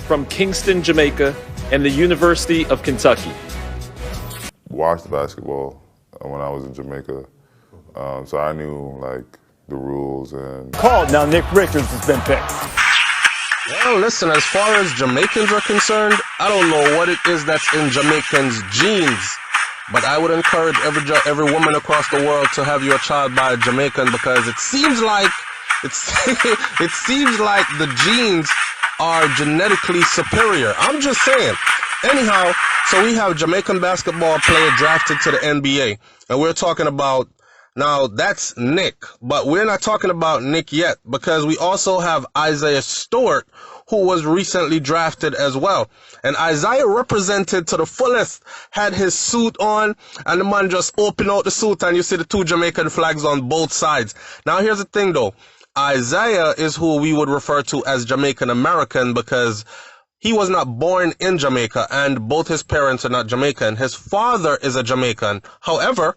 from Kingston, Jamaica, and the University of Kentucky. Watched basketball when I was in Jamaica, so I knew like the rules and. Called now. Nick Richards has been picked. Well, listen, as far as Jamaicans are concerned, I don't know what it is that's in Jamaicans' genes, but I would encourage every woman across the world to have your child by a Jamaican, because it seems like it seems like the genes are genetically superior. I'm just saying. Anyhow, so we have Jamaican basketball player drafted to the NBA, and we're talking about, now that's Nick, but we're not talking about Nick yet, because we also have Isaiah Stewart, who was recently drafted as well. And Isaiah represented to the fullest, had his suit on, and the man just opened out the suit and you see the two Jamaican flags on both sides. Now here's the thing though, Isaiah is who we would refer to as Jamaican American, because he was not born in Jamaica and both his parents are not Jamaican. His father is a Jamaican. However,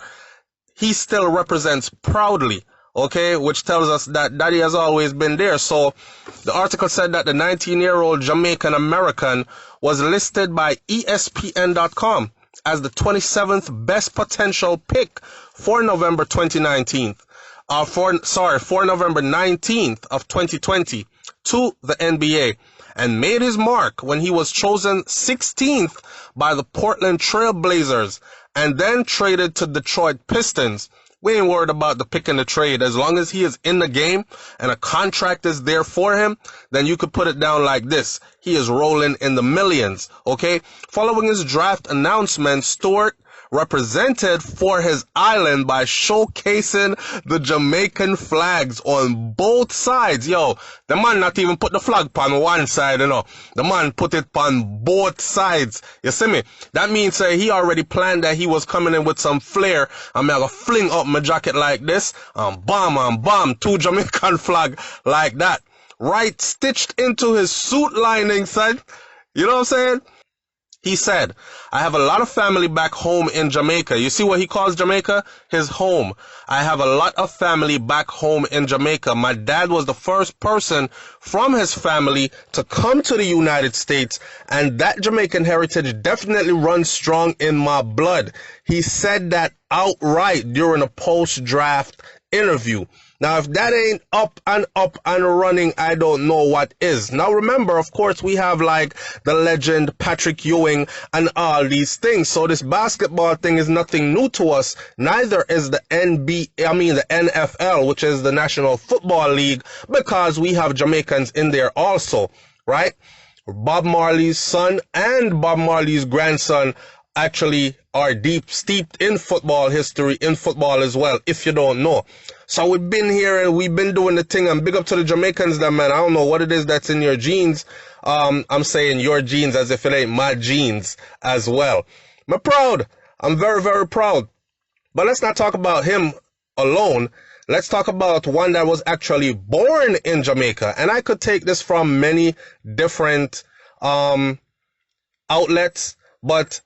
he still represents proudly, okay, which tells us that daddy has always been there. So the article said that the 19-year-old Jamaican American was listed by ESPN.com as the 27th best potential pick for November 2019. For November 19th of 2020 to the NBA, and made his mark when he was chosen 16th by the Portland Trail Blazers and then traded to Detroit Pistons. We ain't worried about the pick and the trade. As long as he is in the game and a contract is there for him, then you could put it down like this. He is rolling in the millions, okay? Following his draft announcement, Stewart represented for his island by showcasing the Jamaican flags on both sides. Yo, the man not even put the flag on one side, you know. The man put it on both sides. You see me? That means he already planned that he was coming in with some flair. I'm gonna fling up my jacket like this, bomb, two Jamaican flag like that. Right stitched into his suit lining, son. You know what I'm saying? He said, I have a lot of family back home in Jamaica. You see what he calls Jamaica? His home. I have a lot of family back home in Jamaica. My dad was the first person from his family to come to the United States, and that Jamaican heritage definitely runs strong in my blood. He said that outright during a post-draft interview. Now, if that ain't up and running, I don't know what is. Now, remember, of course, we have like the legend Patrick Ewing and all these things. So this basketball thing is nothing new to us. Neither is the NFL, which is the National Football League, because we have Jamaicans in there also, right? Bob Marley's son and Bob Marley's grandson actually are deep steeped in football history, in football as well, if you don't know. So we've been here and we've been doing the thing, and big up to the Jamaicans then, man. I don't know what it is that's in your genes. I'm saying your genes as if it ain't my genes as well. I'm proud. I'm very, very proud. But let's not talk about him alone. Let's talk about one that was actually born in Jamaica. And I could take this from many different outlets, but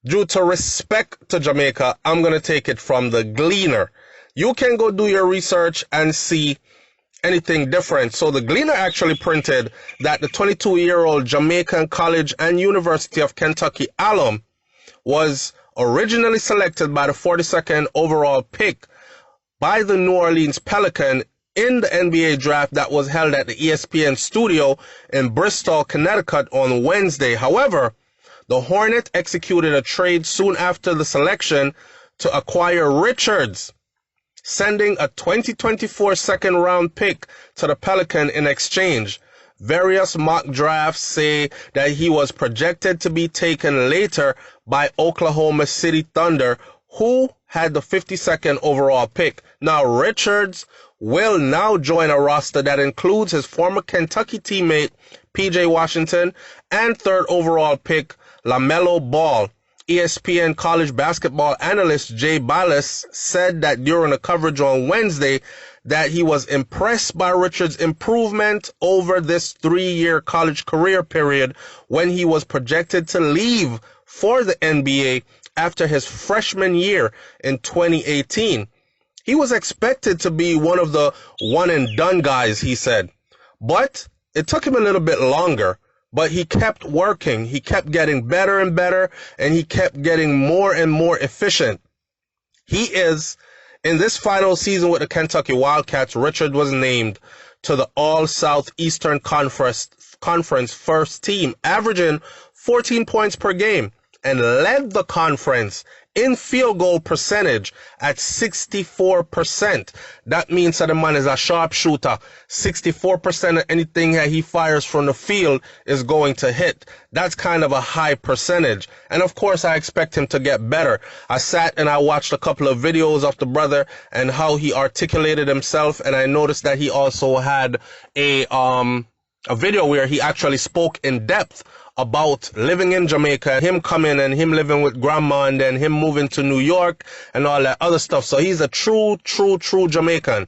due to respect to Jamaica, I'm going to take it from the Gleaner. You can go do your research and see anything different. So the Gleaner actually printed that the 22-year-old Jamaican College and University of Kentucky alum was originally selected by the 42nd overall pick by the New Orleans Pelican in the NBA draft that was held at the ESPN studio in Bristol, Connecticut on Wednesday. However, the Hornet executed a trade soon after the selection to acquire Richards, sending a 2024 second-round pick to the Pelican in exchange. Various mock drafts say that he was projected to be taken later by Oklahoma City Thunder, who had the 52nd overall pick. Now, Richards will now join a roster that includes his former Kentucky teammate, P.J. Washington, and third overall pick, LaMelo Ball. ESPN college basketball analyst Jay Ballas said that during a coverage on Wednesday that he was impressed by Richards' improvement over this 3-year college career period when he was projected to leave for the NBA after his freshman year in 2018. He was expected to be one of the one-and-done guys, he said, but it took him a little bit longer but he kept working. He kept getting better and better, and he kept getting more and more efficient. He is, in this final season with the Kentucky Wildcats, Richard was named to the All-Southeastern Conference first team, averaging 14 points per game, and led the conference in field goal percentage at 64%. That means that the man is a sharpshooter. 64% of anything that he fires from the field is going to hit. That's kind of a high percentage. And of course, I expect him to get better. I sat and I watched a couple of videos of the brother and how he articulated himself. And I noticed that he also had a video where he actually spoke in depth about living in Jamaica, him coming and him living with grandma and then him moving to New York and all that other stuff. So he's a true Jamaican.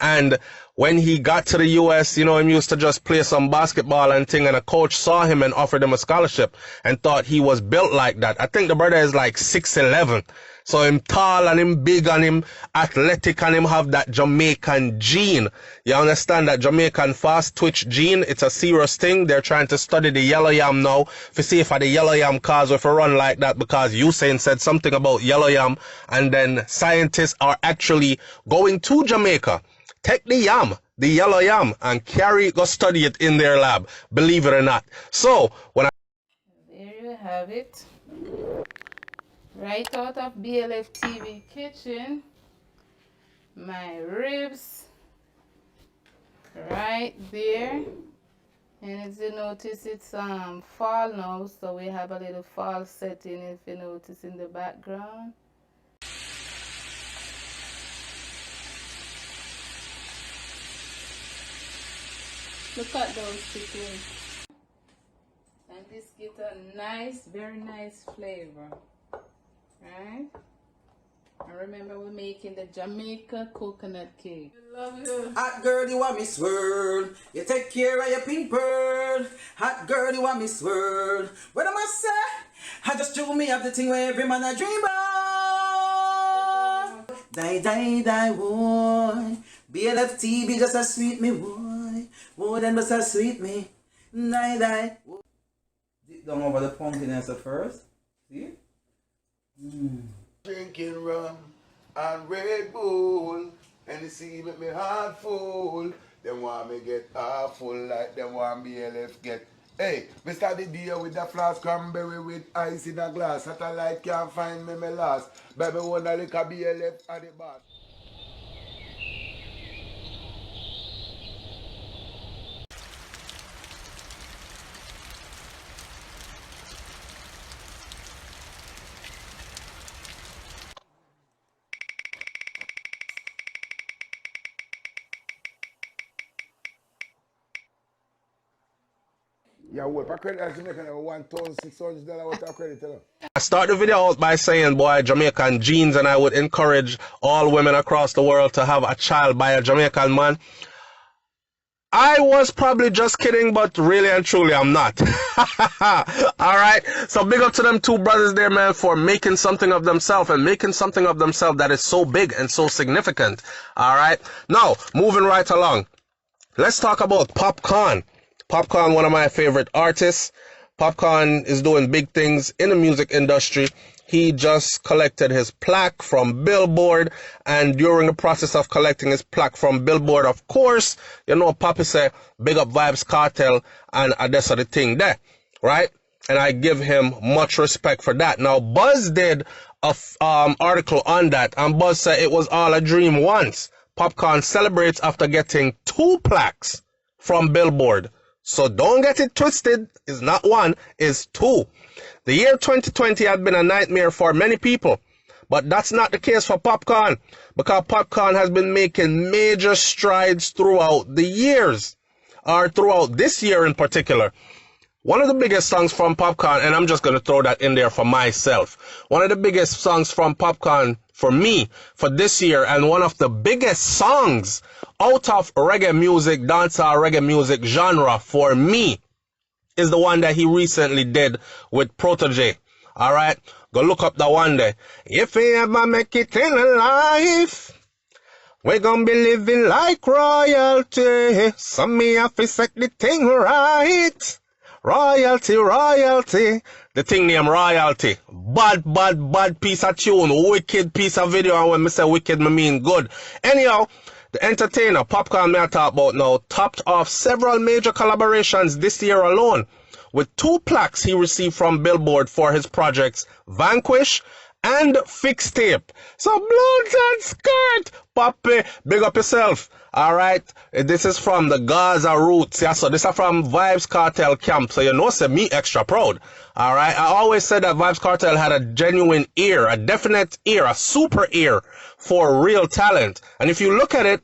And when he got to the US, you know, he used to just play some basketball and thing, and a coach saw him and offered him a scholarship and thought he was built like that. I think the brother is like 6'11". So him tall and him big and him athletic and him have that Jamaican gene. You understand that Jamaican fast twitch gene? It's a serious thing. They're trying to study the yellow yam now to see if the yellow yam cause if it run like that, because Usain said something about yellow yam, and then scientists are actually going to Jamaica, take the yellow yam, and go study it in their lab, believe it or not. So when there you have it. Right out of BLF TV kitchen, my ribs right there. And as you notice, it's fall now, so we have a little fall setting, if you notice, in the background. Look at those chickens. And this gives a nice, very nice flavor. Right? And remember, we're making the Jamaica coconut cake. Love you. Hot girl, you want me swirl. You take care of your pink pearl. Hot girl, you want me swirl. What am I say? I just drew me up the thing where every man a dream of. Die, boy. BLF TV just a sweet me, boy. More than just a sweet me. Die. Dip down over the pumpkin as first. See? Drinking rum and Red Bull, and the sea make me heart full. Them want me get half full like them want BLF get. Hey, me start the day with the flask cranberry with ice in a glass. Satellite can't find me last. Baby wanna lick a BLF at the bar. Yeah, what? I credit Jamaican $1,600 worth of credit, you know? I start the video out by saying, boy, Jamaican genes, and I would encourage all women across the world to have a child by a Jamaican man. I was probably just kidding, but really and truly, I'm not. Alright? So big up to them two brothers there, man, for making something of themselves, and making something of themselves that is so big and so significant. Alright? Now, moving right along. Let's talk about Popcaan. Popcaan, one of my favorite artists. Popcaan is doing big things in the music industry. He just collected his plaque from Billboard, and during the process of collecting his plaque from Billboard, of course, you know, Poppy say, big up Vybz Kartel, and that's the thing there, right? And I give him much respect for that. Now, Buzz did a article on that, and Buzz said it was all a dream once. Popcaan celebrates after getting 2 plaques from Billboard. So don't get it twisted. It's not 1, it's 2. The year 2020 had been a nightmare for many people, but that's not the case for Popcaan, because Popcaan has been making major strides throughout the years, or throughout this year in particular. One of the biggest songs from Popcaan, and I'm just going to throw that in there for myself, one of the biggest songs from Popcaan for me for this year, and one of the biggest songs out of reggae music, dancehall reggae music genre for me, is the one that he recently did with Protege. Alright? Go look up that one there. If we ever make it in life, we're gonna be living like royalty. So me have to set the thing right. Royalty, royalty. The thing named Royalty. Bad piece of tune. Wicked piece of video. And when I say wicked, I mean good. Anyhow, the entertainer, Popcaan, me I talk about now, topped off several major collaborations this year alone, with 2 plaques he received from Billboard for his projects Vanquish and Fix Tape. So bloods and skirt, Poppy, big up yourself. Alright, this is from the Gaza roots. Yeah, so this is from Vybz Kartel camp. So you know, say me extra proud. Alright, I always said that Vybz Kartel had a genuine ear, a definite ear, a super ear for real talent. And if you look at it,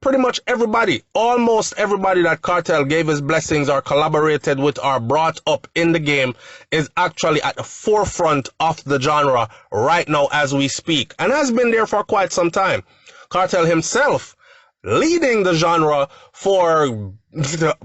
pretty much everybody, almost everybody that Kartel gave his blessings or collaborated with or brought up in the game is actually at the forefront of the genre right now as we speak, and has been there for quite some time. Kartel himself leading the genre for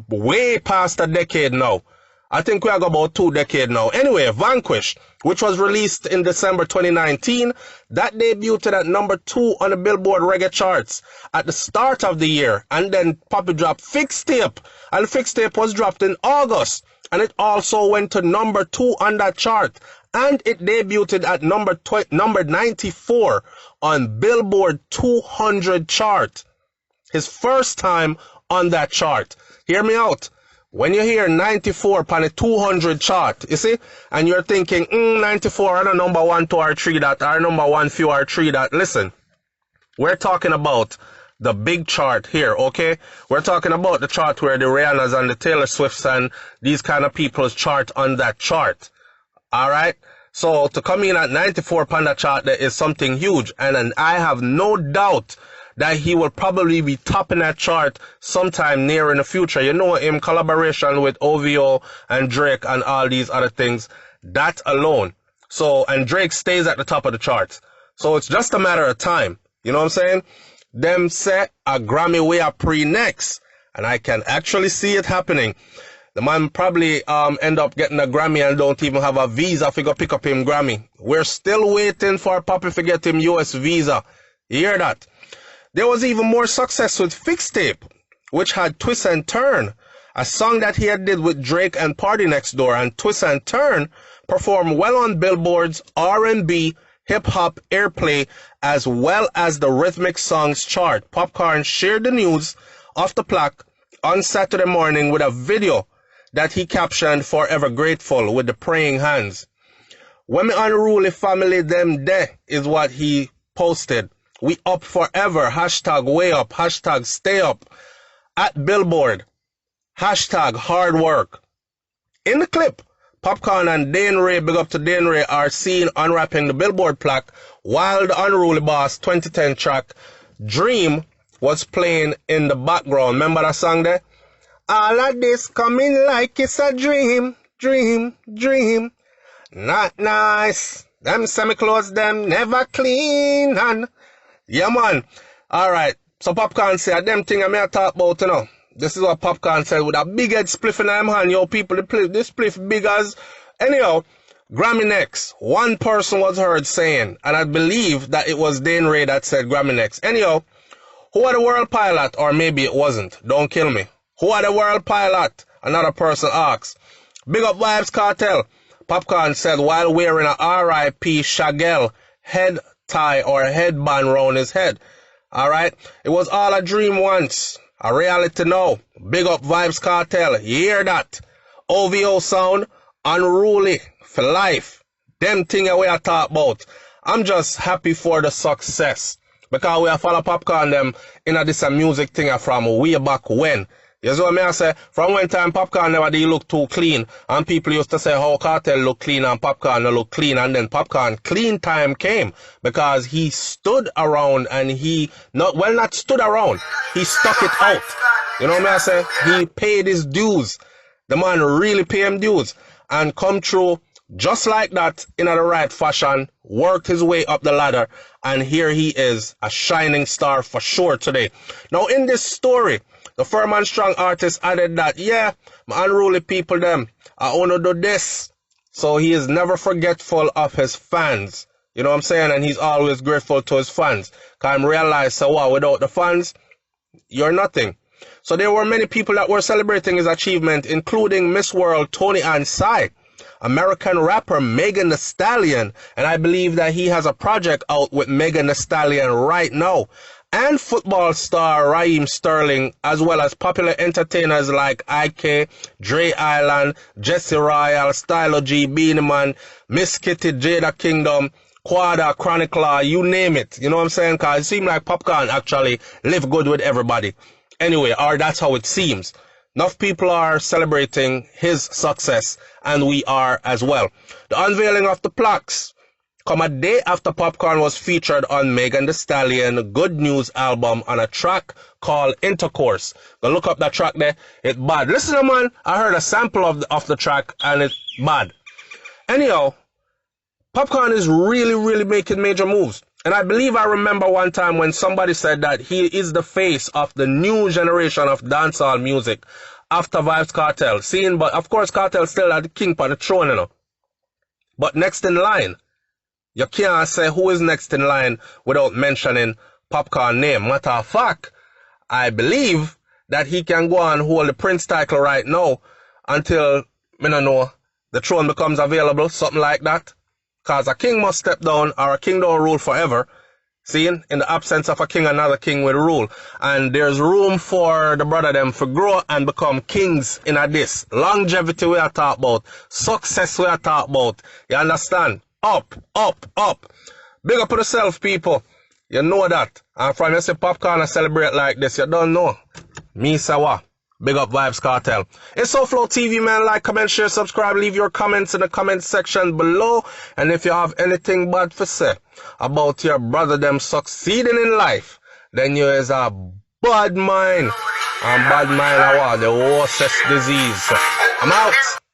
way past a decade now. I think we have about 2 decades now. Anyway, Vanquish, which was released in December 2019, that debuted at number 2 on the Billboard reggae charts at the start of the year. And then Poppy dropped Fix Tape, and Fix Tape was dropped in August. And it also went to number 2 on that chart. And it debuted at number 94 on Billboard 200 chart. His first time on that chart. Hear me out. When you hear 94 on a 200 chart, you see, and you're thinking, 94 are the number 1, 2, or 3 that are number 1, few, or 3 that, listen, we're talking about the big chart here, okay? We're talking about the chart where the Rihannas and the Taylor Swifts and these kind of people's chart on that chart, alright? So to come in at 94 on that chart, there is something huge, and I have no doubt that he will probably be topping that chart sometime near in the future. You know, in collaboration with OVO and Drake and all these other things, that alone. So, and Drake stays at the top of the charts. So it's just a matter of time. You know what I'm saying? Them say a Grammy way up pre-next, and I can actually see it happening. The man probably end up getting a Grammy and don't even have a visa if he go pick up him Grammy. We're still waiting for Poppy to get him US visa. You hear that? There was even more success with Fix Tape, which had Twist and Turn, a song that he had did with Drake and Party Next Door, and Twist and Turn performed well on Billboard's R&B, hip-hop airplay, as well as the rhythmic songs chart. Popcaan shared the news of the plaque on Saturday morning with a video that he captioned Forever Grateful with the praying hands. When me unruly family them there is what he posted. We up forever, hashtag way up, hashtag stay up, at Billboard, hashtag hard work. In the clip, Popcaan and Dane Ray, big up to Dane Ray, are seen unwrapping the Billboard plaque while the Unruly Boss 2010 track Dream was playing in the background. Remember that song there? All of this coming like it's a dream, dream, dream. Not nice. Them semi-clothes, them never clean and... Yeah, man. Alright. So Popcaan said, them thing I may talk about, you know. This is what Popcaan said with a big head spliff in them hand. Yo, people, this spliff big as... Anyhow, Grammy next. One person was heard saying, and I believe that it was Dane Ray that said Grammy next. Anyhow, who are the world pilot? Or maybe it wasn't. Don't kill me. Who are the world pilot? Another person asks. Big up Vybz Kartel. Popcaan said while wearing a R.I.P. Chagall head tie or headband round his head. Alright? It was all a dream once. A reality now. Big up Vybz Kartel. You hear that? OVO sound. Unruly. For life. Them thing we I talk about. I'm just happy for the success. Because we have follow Popcaan them in this music thing from way back when. You see what I say? From when time Popcaan never did look too clean. And people used to say how Kartel look clean and Popcaan no look clean. And then Popcaan clean time came. Because he stood around and he, not stood around. He stuck it out. You know what I say? He paid his dues. The man really paid him dues. And come through just like that in the right fashion. Worked his way up the ladder. And here he is. A shining star for sure today. Now in this story, the firm and strong artist added that, yeah, my unruly people them, I wanna do this. So he is never forgetful of his fans. You know what I'm saying? And he's always grateful to his fans. Cause I realize, so wow, without the fans, you're nothing. So there were many people that were celebrating his achievement, including Miss World Tony Ann Sai, American rapper Megan Thee Stallion, and I believe that he has a project out with Megan Thee Stallion right now, and football star Raheem Sterling, as well as popular entertainers like IK, Dre Island, Jesse Royal, Stylo G, Beanie Man, Miss Kitty, Jada Kingdom, Quada, Chronicler, you name it. You know what I'm saying? Cause it seems like Popcaan actually live good with everybody. Anyway, or that's how it seems. Enough people are celebrating his success, and we are as well. The unveiling of the plaques come a day after Popcaan was featured on Megan Thee Stallion Good News album on a track called Intercourse. Go look up that track there. It's bad. Listen, man, I heard a sample of the track, and it's bad. Anyhow, Popcaan is really making major moves. And I believe I remember one time when somebody said that he is the face of the new generation of dancehall music after Vybz Kartel. Seeing, but of course, Kartel still at the king for the throne, you know. But next in line, you can't say who is next in line without mentioning Popcaan name. Matter of fact, I believe that he can go and hold the Prince title right now until, I don't know, the throne becomes available, something like that. Because a king must step down, or a king don't rule forever. Seeing, in the absence of a king, another king will rule. And there's room for the brother them to grow and become kings in a this. Longevity we are talking about. Success we are talking about. You understand? Up. Big up to yourself, people. You know that. And from you say Popcaan and celebrate like this, you don't know. Me sawa. Big up Vybz Kartel. It's SouFLoTV, man. Like, comment, share, subscribe. Leave your comments in the comment section below. And if you have anything bad to say about your brother them succeeding in life, then you is a bad mind. And bad mind are what? The worstest disease. I'm out.